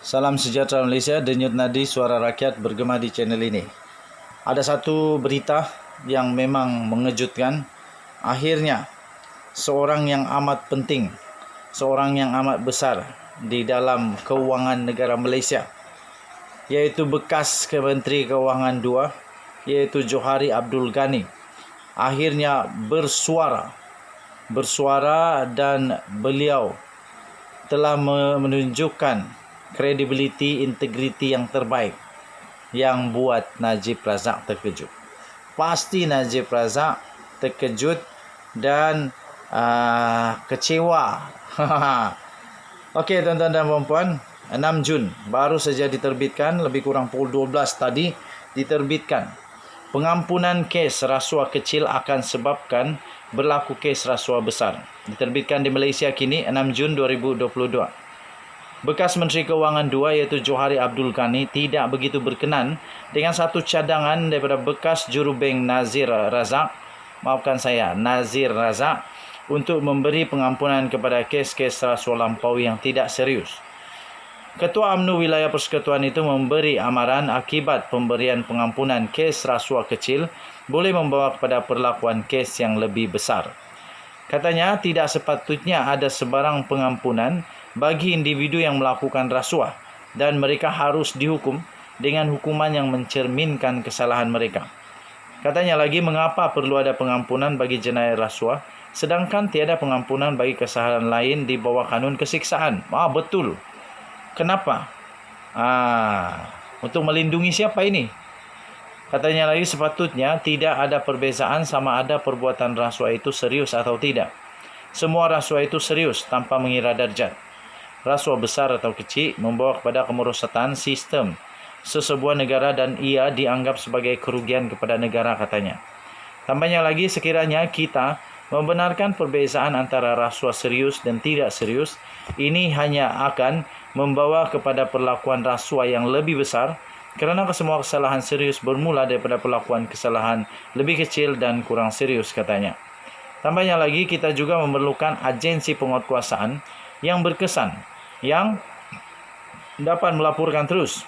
Salam sejahtera Malaysia, denyut nadi suara rakyat bergema di channel ini. Ada satu berita yang memang mengejutkan. Akhirnya, seorang yang amat penting, seorang yang amat besar di dalam keuangan negara Malaysia, yaitu bekas Menteri Keuangan II, yaitu Johari Abdul Ghani, akhirnya bersuara dan beliau telah menunjukkan kredibiliti, integriti yang terbaik yang buat Najib Razak terkejut. Pasti Najib Razak terkejut dan kecewa. Okey tuan-tuan dan puan-puan, 6 Jun baru saja diterbitkan, lebih kurang pukul 12 tadi diterbitkan. Pengampunan kes rasuah kecil akan sebabkan berlaku kes rasuah besar. Diterbitkan di Malaysia kini 6 Jun 2022. Bekas Menteri Keuangan II iaitu Johari Abdul Ghani tidak begitu berkenan dengan satu cadangan daripada bekas jurubeng Nazir Razak untuk memberi pengampunan kepada kes-kes rasuah lampaui yang tidak serius. Ketua UMNO Wilayah Persekutuan itu memberi amaran akibat pemberian pengampunan kes rasuah kecil boleh membawa kepada perlakuan kes yang lebih besar. Katanya tidak sepatutnya ada sebarang pengampunan bagi individu yang melakukan rasuah dan mereka harus dihukum dengan hukuman yang mencerminkan kesalahan mereka. Katanya lagi, mengapa perlu ada pengampunan bagi jenayah rasuah sedangkan tiada pengampunan bagi kesalahan lain di bawah kanun kesiksaan? Betul. Kenapa? Untuk melindungi siapa ini? Katanya lagi, sepatutnya tidak ada perbezaan sama ada perbuatan rasuah itu serius atau tidak. Semua rasuah itu serius tanpa mengira darjat. Rasuah besar atau kecil membawa kepada kemerosotan sistem sesebuah negara dan ia dianggap sebagai kerugian kepada negara, katanya. Tambahnya lagi, sekiranya kita membenarkan perbezaan antara rasuah serius dan tidak serius, ini hanya akan membawa kepada perlakuan rasuah yang lebih besar kerana semua kesalahan serius bermula daripada perlakuan kesalahan lebih kecil dan kurang serius, katanya. Tambahnya lagi, kita juga memerlukan agensi penguatkuasaan yang berkesan yang dapat melaporkan terus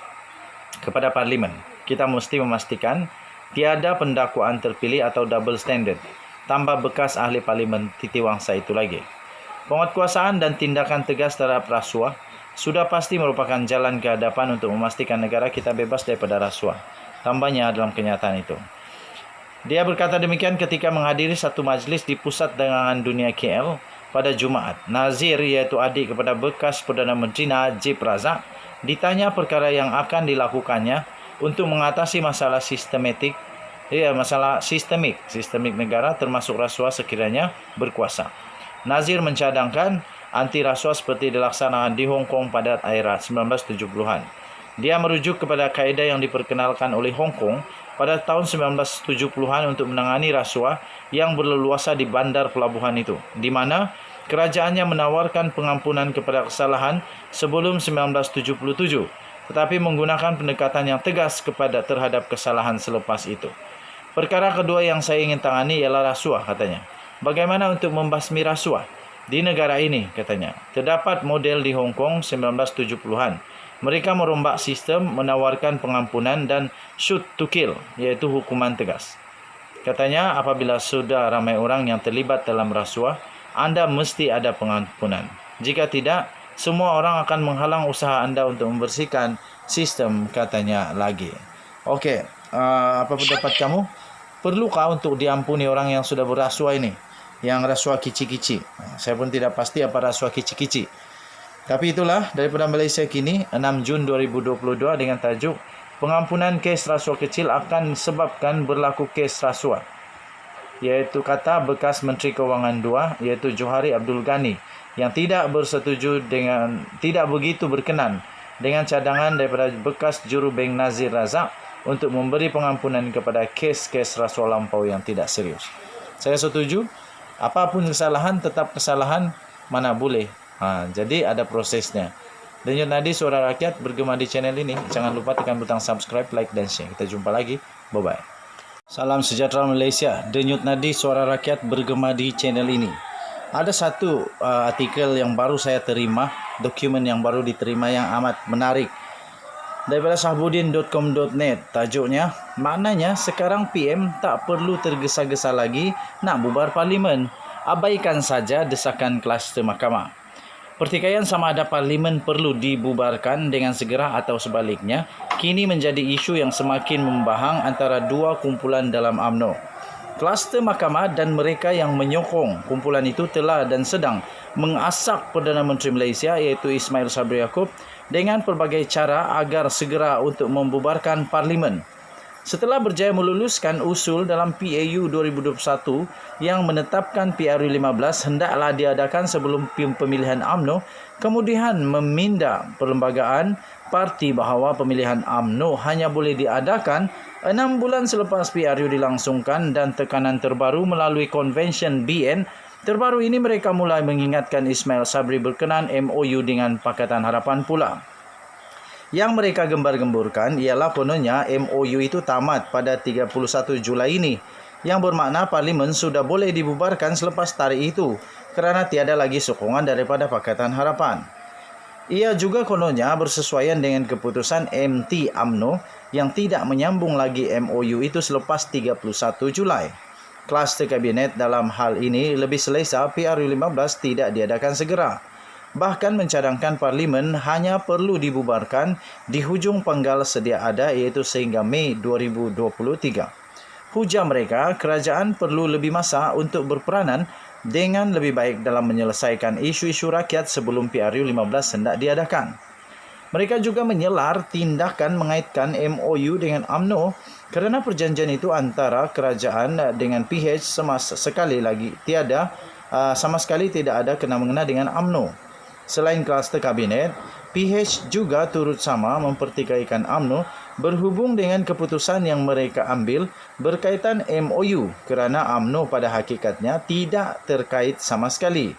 kepada Parlimen. Kita mesti memastikan tiada pendakwaan terpilih atau double standard. Tambah bekas ahli Parlimen Titi Wangsa itu lagi. Penguatkuasaan dan tindakan tegas terhadap rasuah sudah pasti merupakan jalan ke hadapan untuk memastikan negara kita bebas daripada rasuah. Tambahnya dalam kenyataan itu. Dia berkata demikian ketika menghadiri satu majlis di Pusat Dagangan Dunia KL pada Jumaat. Nazir, iaitu adik kepada bekas Perdana Menteri Najib Razak, ditanya perkara yang akan dilakukannya untuk mengatasi masalah sistemik negara termasuk rasuah sekiranya berkuasa. Nazir mencadangkan anti rasuah seperti dilaksanakan di Hong Kong pada era 1970-an. Dia merujuk kepada kaedah yang diperkenalkan oleh Hong Kong pada tahun 1970-an untuk menangani rasuah yang berleluasa di bandar pelabuhan itu, di mana kerajaannya menawarkan pengampunan kepada kesalahan sebelum 1977, tetapi menggunakan pendekatan yang tegas terhadap kesalahan selepas itu. Perkara kedua yang saya ingin tangani ialah rasuah, katanya. Bagaimana untuk membasmi rasuah di negara ini, katanya. Terdapat model di Hong Kong 1970-an. Mereka merombak sistem, menawarkan pengampunan dan shoot to kill, iaitu hukuman tegas. Katanya, apabila sudah ramai orang yang terlibat dalam rasuah, anda mesti ada pengampunan. Jika tidak, semua orang akan menghalang usaha anda untuk membersihkan sistem, katanya lagi. Okey, apa pendapat kamu? Perlukah untuk diampuni orang yang sudah berrasuah ini? Yang rasuah kicik-kicik. Saya pun tidak pasti apa rasuah kicik-kicik. Tapi itulah daripada Malaysia kini, 6 Jun 2022 dengan tajuk pengampunan kes rasuah kecil akan sebabkan berlaku kes rasuah. Iaitu kata bekas Menteri Keuangan II, iaitu Johari Abdul Ghani, yang tidak begitu berkenan dengan cadangan daripada bekas jurubeng Nazir Razak untuk memberi pengampunan kepada kes-kes rasuah lampau yang tidak serius. Saya setuju, apapun kesalahan tetap kesalahan, mana boleh. Jadi ada prosesnya. Denyut nadi suara rakyat bergema di channel ini. Jangan lupa tekan butang subscribe, like dan share. Kita jumpa lagi. Bye-bye. Salam sejahtera Malaysia. Denyut nadi suara rakyat bergema di channel ini. Ada satu artikel yang baru saya terima, dokumen yang baru diterima yang amat menarik daripada sahbudin.com.net. Tajuknya, maknanya sekarang PM tak perlu tergesa-gesa lagi nak bubar parlimen. Abaikan saja desakan kluster mahkamah. Pertikaian sama ada parlimen perlu dibubarkan dengan segera atau sebaliknya kini menjadi isu yang semakin membahang antara dua kumpulan dalam UMNO. Kluster mahkamah dan mereka yang menyokong kumpulan itu telah dan sedang mengasak Perdana Menteri Malaysia iaitu Ismail Sabri Yaakob dengan pelbagai cara agar segera untuk membubarkan parlimen. Setelah berjaya meluluskan usul dalam PAU 2021 yang menetapkan PRU 15 hendaklah diadakan sebelum pemilihan UMNO, kemudian meminda perlembagaan parti bahawa pemilihan UMNO hanya boleh diadakan 6 bulan selepas PRU dilangsungkan dan tekanan terbaru melalui Convention BN terbaru ini mereka mulai mengingatkan Ismail Sabri berkenan MOU dengan Pakatan Harapan pula. Yang mereka gembar-gemburkan ialah kononnya MOU itu tamat pada 31 Julai ini, yang bermakna parlimen sudah boleh dibubarkan selepas tarikh itu kerana tiada lagi sokongan daripada Pakatan Harapan. Ia juga kononnya bersesuaian dengan keputusan MT UMNO yang tidak menyambung lagi MOU itu selepas 31 Julai. Kluster Kabinet dalam hal ini lebih selesa PRU 15 tidak diadakan segera. Bahkan mencadangkan parlimen hanya perlu dibubarkan di hujung penggal sedia ada iaitu sehingga Mei 2023. Hujah mereka, kerajaan perlu lebih masa untuk berperanan dengan lebih baik dalam menyelesaikan isu-isu rakyat sebelum PRU 15 hendak diadakan. Mereka juga menyelar tindakan mengaitkan MOU dengan UMNO kerana perjanjian itu antara kerajaan dengan PH sama sekali tidak ada kena-mengena dengan UMNO. Selain kluster kabinet, PH juga turut sama mempertikaikan UMNO berhubung dengan keputusan yang mereka ambil berkaitan MOU kerana UMNO pada hakikatnya tidak terkait sama sekali.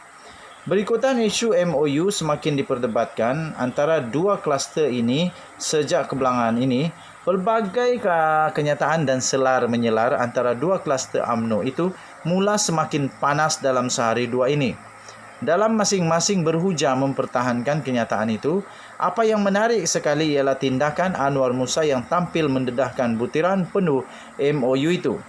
Berikutan isu MOU semakin diperdebatkan antara dua kluster ini sejak kebelakangan ini. Pelbagai kenyataan dan selar-menyelar antara dua kluster UMNO itu mula semakin panas dalam sehari dua ini. Dalam masing-masing berhujah mempertahankan kenyataan itu, apa yang menarik sekali ialah tindakan Anwar Musa yang tampil mendedahkan butiran penuh MOU itu.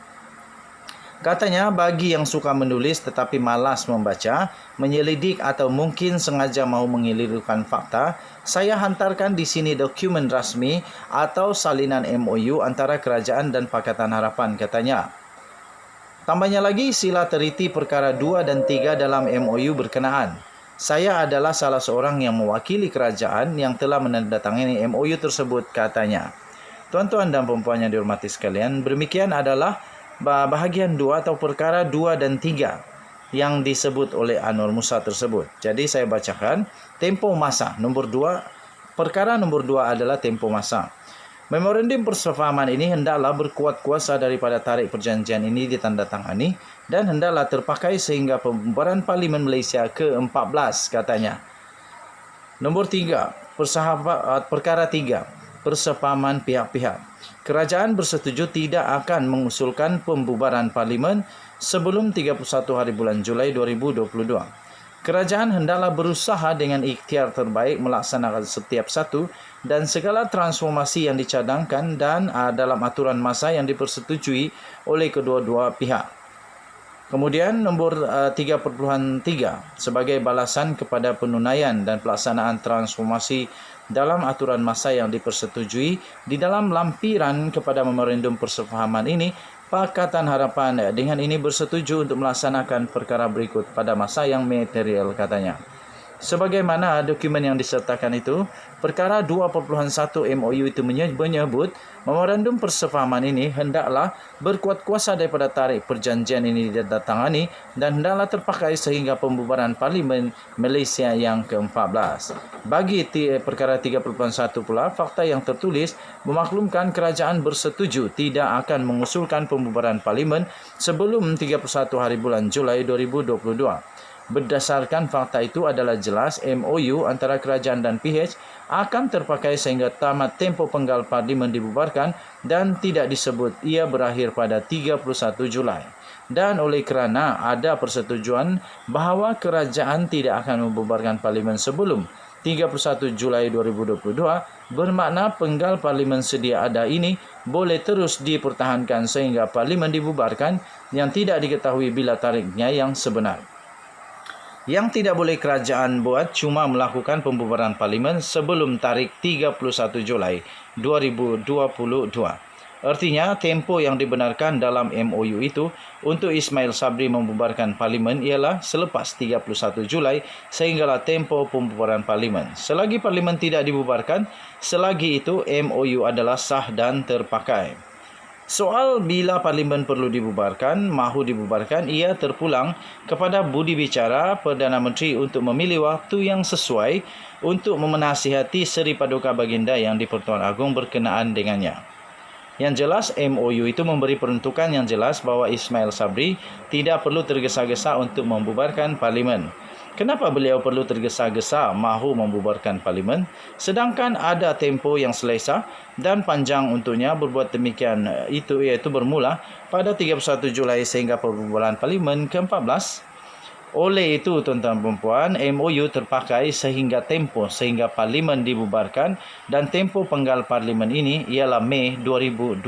Katanya bagi yang suka menulis tetapi malas membaca, menyelidik atau mungkin sengaja mahu mengelirukan fakta, saya hantarkan di sini dokumen rasmi atau salinan MOU antara kerajaan dan Pakatan Harapan, katanya. Tambahnya lagi, sila teliti perkara 2 dan 3 dalam MOU berkenaan. Saya adalah salah seorang yang mewakili kerajaan yang telah menandatangani MOU tersebut, katanya. Tuan-tuan dan puan-puan yang dihormati sekalian, demikian adalah bahagian 2 atau perkara 2 dan 3 yang disebut oleh Anwar Musa tersebut. Jadi saya bacakan tempoh masa nombor 2. Perkara nombor 2 adalah tempoh masa. Memorandum persefahaman ini hendaklah berkuat kuasa daripada tarikh perjanjian ini ditandatangani dan hendaklah terpakai sehingga pembubaran Parlimen Malaysia ke-14, katanya. Nombor 3, perkara 3, persefahaman pihak-pihak. Kerajaan bersetuju tidak akan mengusulkan pembubaran Parlimen sebelum 31 hari bulan Julai 2022. Kerajaan hendaklah berusaha dengan ikhtiar terbaik melaksanakan setiap satu dan segala transformasi yang dicadangkan dan dalam aturan masa yang dipersetujui oleh kedua-dua pihak. Kemudian nombor 3.3 sebagai balasan kepada penunaian dan pelaksanaan transformasi dalam aturan masa yang dipersetujui di dalam lampiran kepada memorandum persefahaman ini, Pakatan Harapan dengan ini bersetuju untuk melaksanakan perkara berikut pada masa yang material, katanya. Sebagaimana dokumen yang disertakan itu, perkara 2.1 MOU itu menyebut memorandum persefahaman ini hendaklah berkuat kuasa daripada tarikh perjanjian ini ditandatangani dan hendaklah terpakai sehingga pembubaran Parlimen Malaysia yang ke-14. Bagi perkara 3.1 pula, fakta yang tertulis memaklumkan kerajaan bersetuju tidak akan mengusulkan pembubaran Parlimen sebelum 31 hari bulan Julai 2022. Berdasarkan fakta itu adalah jelas MOU antara kerajaan dan PH akan terpakai sehingga tamat tempoh penggal parlimen dibubarkan dan tidak disebut ia berakhir pada 31 Julai. Dan oleh kerana ada persetujuan bahawa kerajaan tidak akan membubarkan parlimen sebelum 31 Julai 2022, bermakna penggal parlimen sedia ada ini boleh terus dipertahankan sehingga parlimen dibubarkan yang tidak diketahui bila tariknya yang sebenar. Yang tidak boleh kerajaan buat cuma melakukan pembubaran parlimen sebelum tarik 31 Julai 2022. Artinya, tempoh yang dibenarkan dalam MOU itu untuk Ismail Sabri membubarkan parlimen ialah selepas 31 Julai sehinggalah tempoh pembubaran parlimen. Selagi parlimen tidak dibubarkan, selagi itu MOU adalah sah dan terpakai. Soal bila parlimen perlu dibubarkan, mahu dibubarkan, ia terpulang kepada budi bicara Perdana Menteri untuk memilih waktu yang sesuai untuk memenasihati Seri Paduka Baginda yang di-Pertuan Agong berkenaan dengannya. Yang jelas, MOU itu memberi peruntukan yang jelas bahawa Ismail Sabri tidak perlu tergesa-gesa untuk membubarkan parlimen. Kenapa beliau perlu tergesa-gesa mahu membubarkan parlimen, sedangkan ada tempoh yang selesa dan panjang untuknya berbuat demikian itu, iaitu bermula pada 31 Julai sehingga pembubaran parlimen ke-14. Oleh itu, tuan-tuan dan puan, MOU terpakai sehingga parlimen dibubarkan dan tempoh penggal parlimen ini ialah Mei 2023.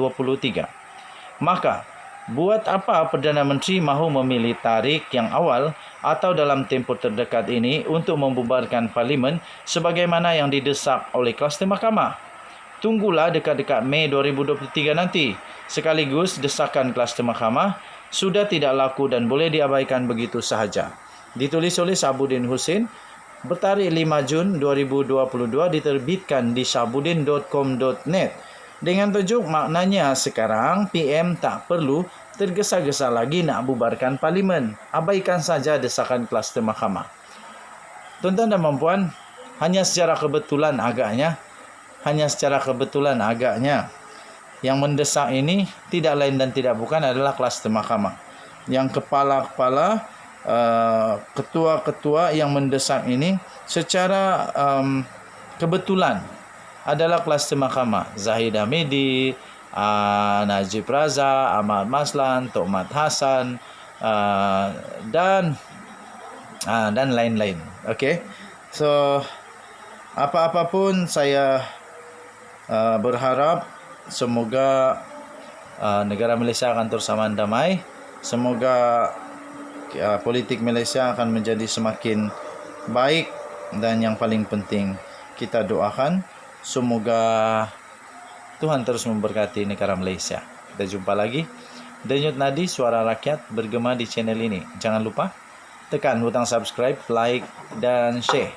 Maka, buat apa Perdana Menteri mahu memilih tarik yang awal atau dalam tempoh terdekat ini untuk membubarkan parlimen sebagaimana yang didesak oleh kluster mahkamah? Tunggulah dekat-dekat Mei 2023 nanti. Sekaligus desakan kluster mahkamah sudah tidak laku dan boleh diabaikan begitu sahaja. Ditulis oleh Sabuddin Hussein, bertarikh 5 Jun 2022, diterbitkan di sabudin.com.net. Dengan tajuk maknanya sekarang PM tak perlu tergesa-gesa lagi nak bubarkan parlimen. Abaikan saja desakan kluster mahkamah. Tuan-tuan dan puan, hanya secara kebetulan agaknya yang mendesak ini tidak lain dan tidak bukan adalah kluster mahkamah. Yang kepala-kepala ketua-ketua yang mendesak ini secara kebetulan adalah kluster mahkamah. Zahid Hamidi, Najib Razak, Ahmad Maslan, Tok Mat Hassan dan lain-lain. Okey. So apa-apapun saya berharap semoga negara Malaysia akan terus aman damai. Semoga politik Malaysia akan menjadi semakin baik dan yang paling penting kita doakan semoga Tuhan terus memberkati negara Malaysia. Kita jumpa lagi. Denyut nadi suara rakyat bergema di channel ini. Jangan lupa tekan butang subscribe, like dan share.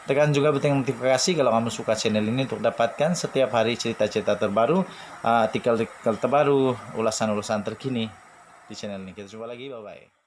Tekan juga butang notifikasi kalau kamu suka channel ini untuk dapatkan setiap hari cerita-cerita terbaru, artikel-artikel terbaru, ulasan-ulasan terkini di channel ini. Kita jumpa lagi. Bye-bye.